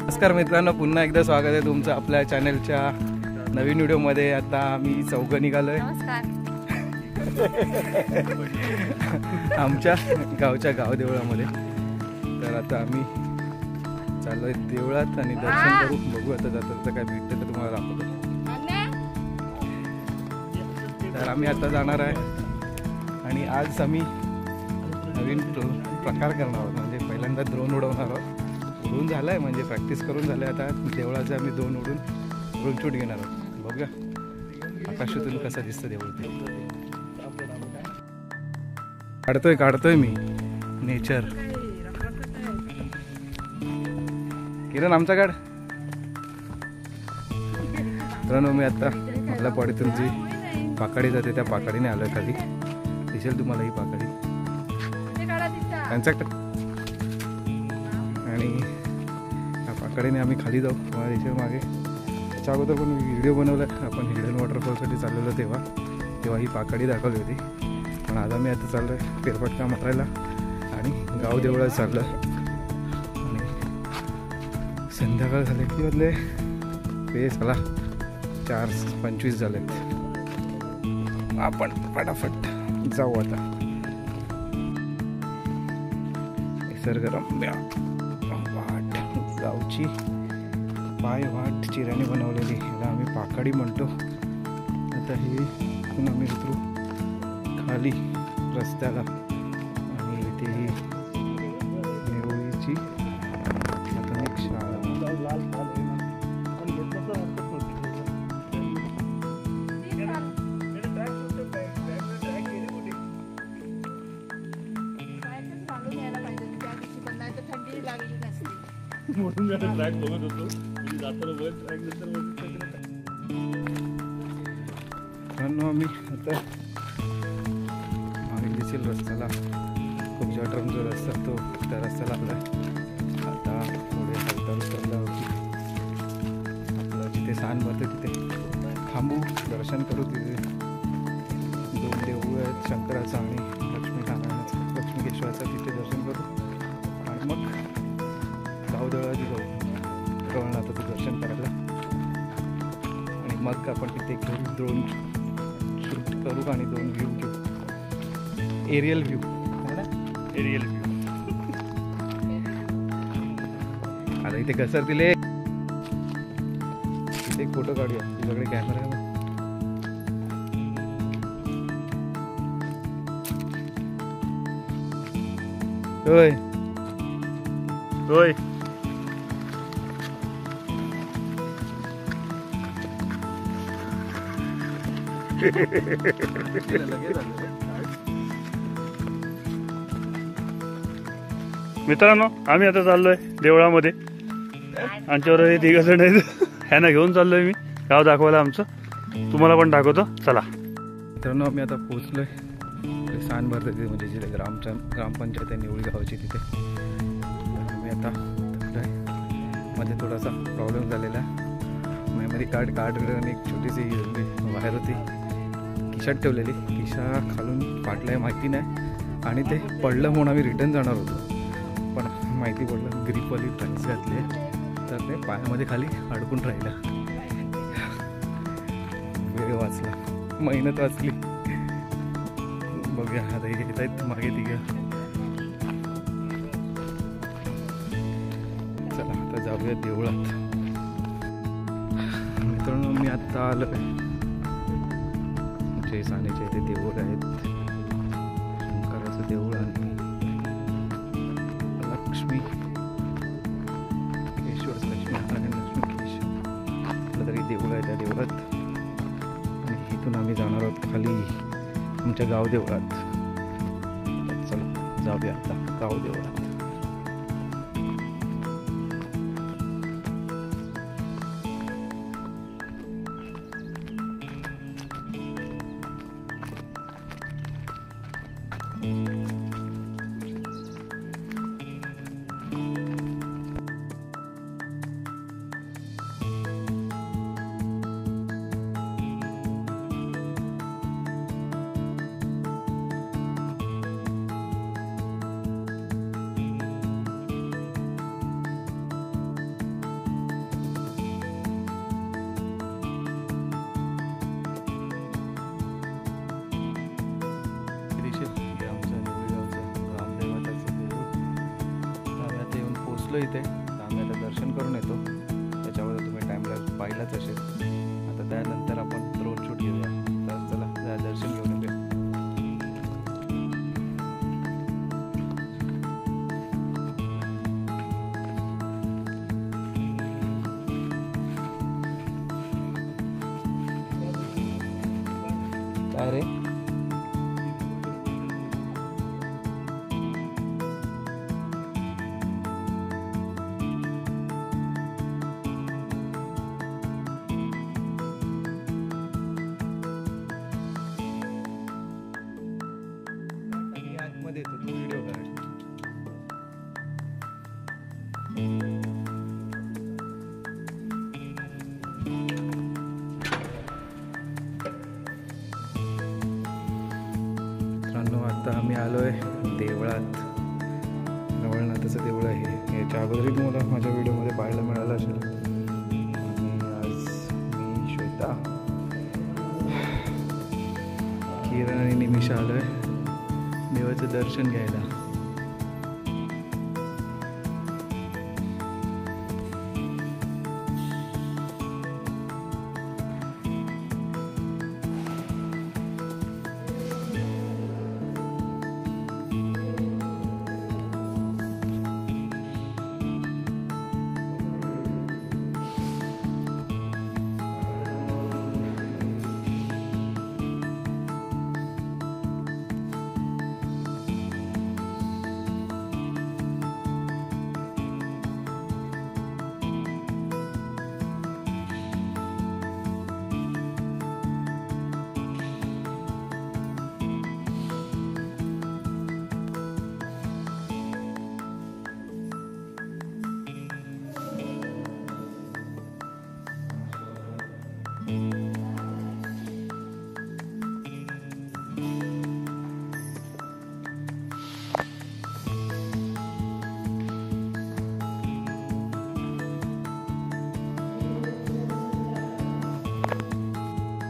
नमस्कार मित्रांनो, पुन्हा एकदा स्वागत आहे तुमचं आपल्या चॅनलच्या नवीन व्हिडिओमध्ये। आता आम्ही चौघं निघालोय आमच्या गावच्या गाव देवळामध्ये। तर आता आम्ही चाललोय देवळात आणि दर्शन करू। बघू आता जाता काय भेटतं तर तुम्हाला दाखवतो। तर आम्ही आता जाणार आहे आणि आज आम्ही नवीन प्रकार करणार आहोत। म्हणजे पहिल्यांदा ड्रोन उडवणार आहोत। उडून झालाय म्हणजे प्रॅक्टिस करून झाले। आता देवळाचे आम्ही ड्रोन शूट घेणार आहोत। बघूया आकाशातून कसा दिसतं देऊळ ते। काढतोय मी नेचर। किरण आमचा काढ। मित्रांनो मी आता आपल्या पॉडीतून जी पाकडी जाते त्या पाकडीने आलोय खाली। दिसेल तुम्हाला ही पाकडी आणि या पाकडीने आम्ही खाली जाऊ तुम्हाला दिसेल मागे। त्याच्या अगोदर पण व्हिडिओ बनवला आपण हिडन वॉटरफॉलसाठी चाललेलो तेव्हा ही पाकडी दाखवली होती। पण आज आम्ही आता चाललो आहे फेरफटका मारायला आणि गाव देवळात चाललो आहे। आणि संध्याकाळ झाले की बदले ते चला 4:25 झालेत। आपण फटाफट जाऊ आता। निसर्गरम्य वाट, गावची पाय वाट चिऱ्याने बनवलेली, याला आम्ही पाकडी म्हणतो। आता हे इथून आम्ही उतरू खाली रस्त्याला आणि इथे ही निवळीची प्राथमिक शाळा। आम्ही आता मागे दिसेल रस्त्याला खूप जटरम जो रस्ता तो त्या रस्त्याला आलाय। आता पुढे हलताल उतरल्यावरती आपलं जिथे सान भरते तिथे थांबू, दर्शन करू। तिथे 2 देऊळ आहेत, शंकराचं आणि लक्ष्मीकेश्वराचं। तिथे दर्शन करू आणि मग गावदेवळाची जाऊ रवळनाथाचं दर्शन करायला। आणि मग आपण तिथे घेऊ ड्रोन शूट करू आणि 2 व्ह्यू घेऊ। एरियल व्ह्यू आता इथे कसर दिले तिथे एक फोटो काढूया। तुझ्याकडे कॅमेरा आहे? होय होय मित्रांनो आम्ही आता चाललोय देवळामध्ये। आमच्यावर 3 जण आहेत, ह्यांना घेऊन चाललोय मी गाव दाखवायला आमचं। तुम्हाला पण दाखवतो चला। मित्रांनो आम्ही आता पोहोचलोय सान भरते तिथे, म्हणजे जिथे ग्रामपंचायत आहे निवळी गावाची तिथे। आम्ही आता मध्ये थोडासा प्रॉब्लेम झालेला, मेमरी कार्ड आणि एक छोटीशी वायर होती खिशात ठेवलेली। खिशा खालून फाटलाय माहिती नाही आणि ते पडलं म्हणून आम्ही रिटर्न जाणार होतो। पण माहिती पडलं ग्रीपवाली ट्रॅक्स घातले तर ते पायामध्ये खाली अडकून राहिलं। वेळ वाचला, मेहनत वाचली। बघूया आता येत आहेत मागे तिघं। चला आता जाऊया देवळात। मित्रांनो मी आत्ता आलो जय सानेचे इथे देऊळ आहेत, शंकराचं देऊळ आणि लक्ष्मीनारायण तरी देऊळ आहे त्या देवळात। आणि इथून आम्ही जाणार आहोत खाली आमच्या गाव देवळात। चला जाऊया आता गाव देवळात। पोचलो इथे. तर आम्ही आता दर्शन करून येतो. त्याच्यामध्ये तुम्ही टाईमला पाहिलाच असेल. आता त्यानंतर आपण ड्रोन शूट घेऊया. तर चला जा दर्शन घेऊन येऊया. काय रे आतमध्ये येतो तू व्हिडिओ कर. मित्रांनो आता आम्ही आलो आहे देवळात. नवलनाथाचं देऊळ आहे. याच्या अगोदरही तुम्हाला माझ्या व्हिडिओमध्ये पाहायला मिळालं असेल. आणि आज मी श्वेता, किरण आणि निमिषा आलो आहे देवाचं दर्शन घ्यायला.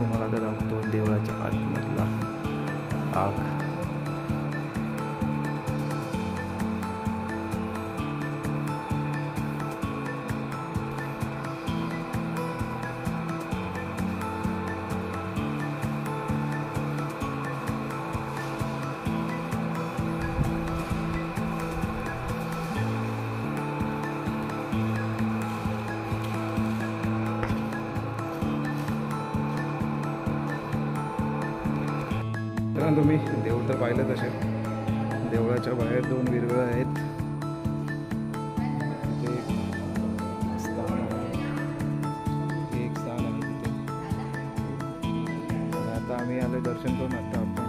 तुम्हाला आता दाखवतो देवळाच्या आतमधला आग. तर तुम्ही देऊळ तर पाहिलं तसे. देवळाच्या बाहेर 2 विरगळं आहेत. ते स्थान आहे, ते एक स्थान आहे तिथे. आणि आता आम्ही आलो दर्शन करून. आता आपण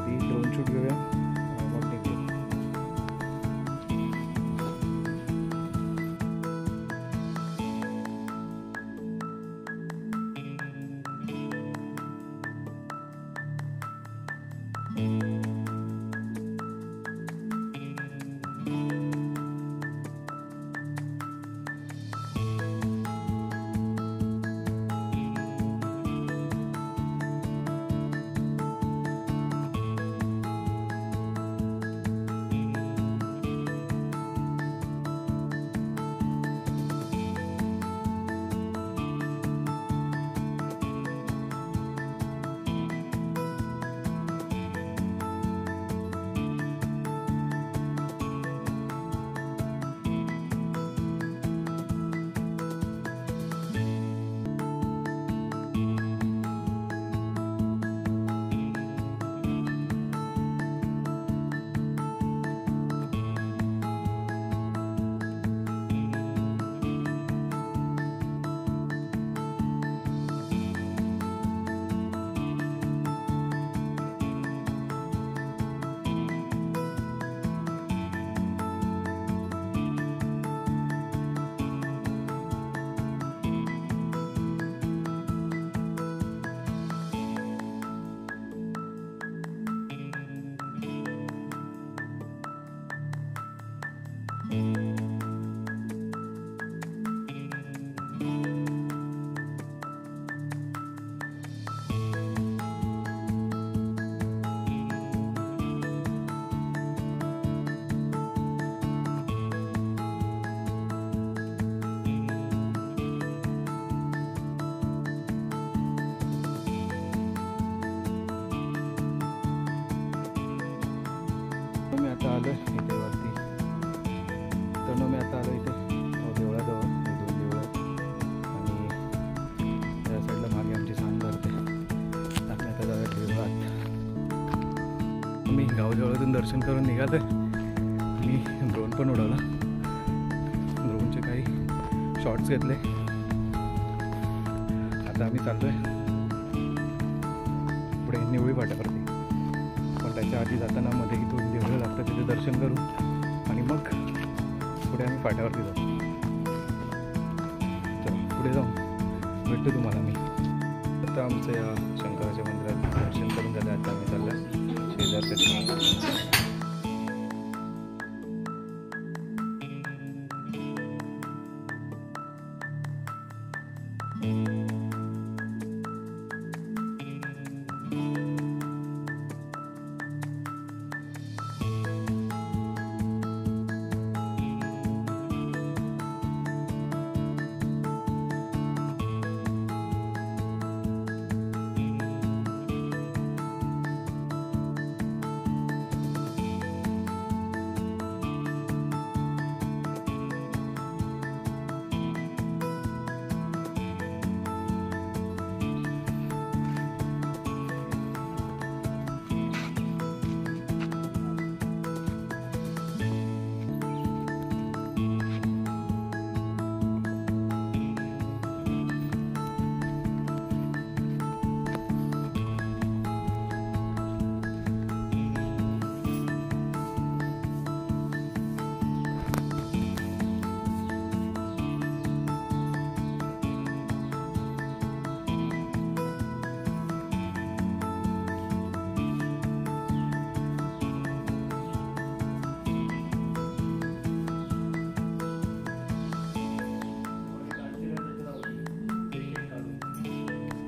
आधी ड्रोन शूट घेऊया मग निघूया. गावजवळून दर्शन करून निघालोय. मी ड्रोन पण उडवला, ड्रोनचे काही शॉट्स घेतले. आता आम्ही चाललोय पुढे निवळी फाट्यावरती. पण त्याच्या आधी जाताना मध्ये इथून देवळं लागतं, तिथे दर्शन करू आणि मग पुढे आम्ही फाट्यावरती जाऊ. तर पुढे जाऊन भेटतो तुम्हाला मी. आता आमचं या शंकराच्या मंदिरात दर्शन करून झालं. आता आम्ही चाललोय शेजारच्या.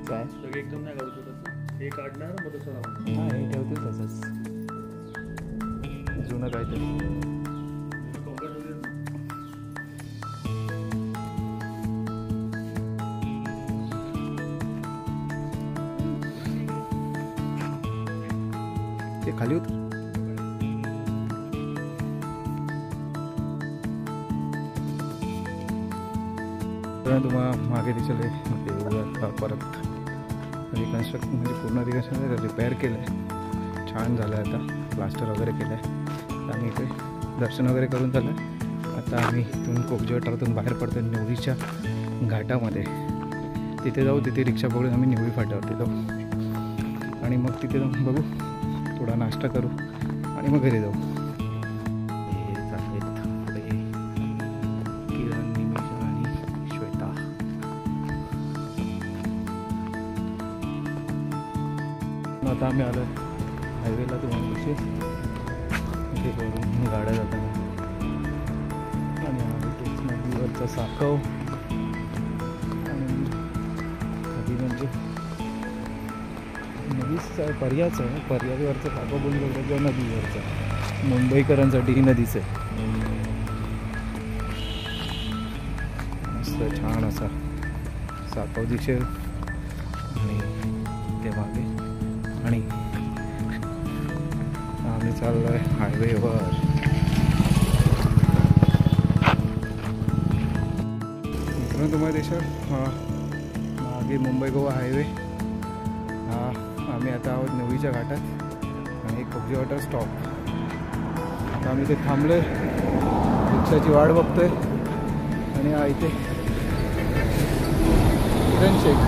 काय एकदम नाही काढू शकत. हे काढणार मग तसं लावणार. हां, हे ठेवतील तसंच जुनं काहीतरी. ते खाली होत. तुम्हाला मागे दिसले परत रिकन्स्ट्रक्ट म्हणजे पूर्ण रिपेअर केलं आहे. छान झालं आहे. आता प्लास्टर वगैरे केलं आहे. तर आम्ही इथे दर्शन वगैरे करून झालं. आता आम्ही इथून कोकजे वाठारातून बाहेर पडतो निवळीच्या घाटामध्ये. तिथे जाऊ, तिथे रिक्षा पकडून आम्ही निवळी फाट्यावरती जाऊ आणि मग तिथे जाऊन बघू, थोडा नाश्ता करू आणि मग घरी जाऊ. आता आम्ही आलो हायवेला. तुम्हाला कसे इथे करून गाड्या जाताना आणि तेच नदीवरचा साकव आणि नदी म्हणजे नदीच पर्याच आहे. पर्यावरचं साकव बोलून बोलतो किंवा नदीवरचं. मुंबईकरांसाठी ही नदीच आहे. मस्त छान असा साकव दिसेल आणि ते मागे आणि आम्ही चाललोय हायवेवर. मित्रांनो, तुम्हाला देशात मागे मुंबई गोवा हायवे. आम्ही आता आहोत निवळीच्या घाटात आणि कोकजे वाटर स्टॉप. आता आम्ही इथे थांबलोय, रिक्षाची वाट बघतोय आणि इथे ट्रेन शेक.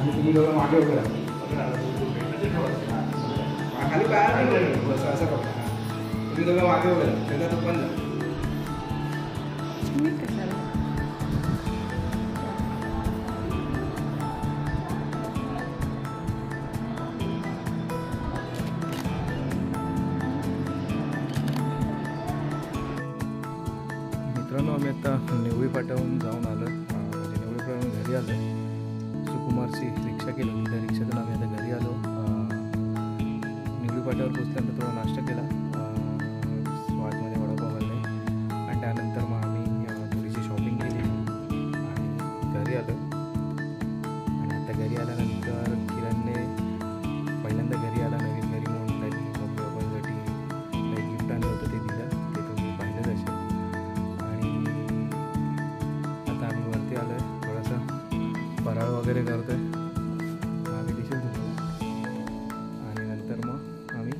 तुम्ही दोघं मागे उभे राहा. खाली बाहेर बस असं करता. तुम्ही दोघं मागे उभे राहा. त्याचा तो पण आम्ही आता निवळी पाट्याहून जाऊन आलो म्हणजे निवळी पाट्याहून घरी आलो. सुकुमारची रिक्षा केली होती, त्या रिक्षातून आम्ही आता घरी आलो. निवळी पाट्यावर पोचल्यानंतर थोडा नाश्ता केला, स्वादमध्ये वडापाव खाल्ले आणि त्यानंतर मग आम्ही थोडीशी शॉपिंग केली आणि घरी आलो. आणि आता घरी आल्यानंतर किरणने पहिल्यांदा घरी आला, नवीन घरी म्हणून त्यांनी मम्मी पप्पांसाठी काही गिफ्ट आणलं होतं, ते दिलं, ते तुम्ही पाहिलंच असेल. आणि आता आम्ही वरती आलो आहे, थोडासा फराळ वगैरे करतो आहे, आम्ही दिसेल तुम्हाला. आणि नंतर मग आम्ही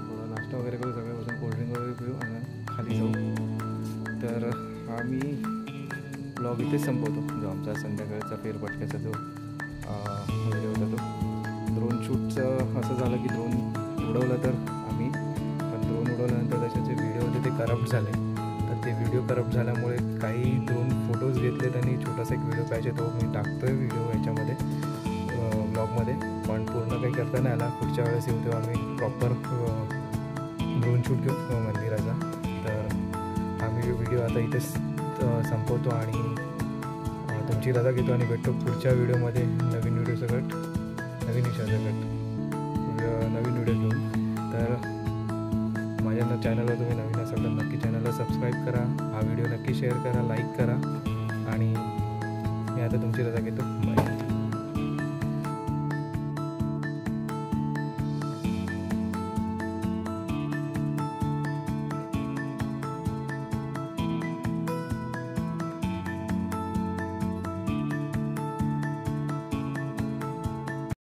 थोडा नाश्ता वगैरे करू, सगळे बसून कोल्ड्रिंक वगैरे पिऊ आणि खाली जाऊ. तर आम्ही ब्लॉग इथेच संपवतो, जो आमचा संध्याकाळचा फेरफटक्याचा जो व्हिडिओ होता तो. ड्रोन शूटचं असं झालं की ड्रोन उडवलं तर आम्ही, पण ड्रोन उडवल्यानंतर त्याचे व्हिडिओ होते ते करप्ट झाले. तर ते व्हिडिओ करप्ट झाल्यामुळे काही ड्रोन फोटोज घेतलेत आणि छोटासा एक व्हिडिओ पाहिजे, तो मी टाकतो आहे व्हिडिओ याच्यामध्ये ब्लॉगमध्ये, पण पूर्ण काही करता नाही आला. पुढच्या वेळेस येऊ तेव्हा आम्ही प्रॉपर ड्रोन शूट घेऊ मंदिराचा. तर आम्ही व्हिडिओ आता इथेच संपवतो आणि तुमची रजा घेतो आणि भेटतो पुढच्या व्हिडिओमध्ये नवीन व्हिडिओ सकट, नवीन विषयासकट नवीन व्हिडिओ घेऊन. तर माझ्या चॅनलवर तुम्ही नवीन असाल तर नक्की चॅनलला सबस्क्राईब करा, हा व्हिडिओ नक्की शेअर करा, लाईक करा आणि मी आता तुमची रजा घेतो. बाय.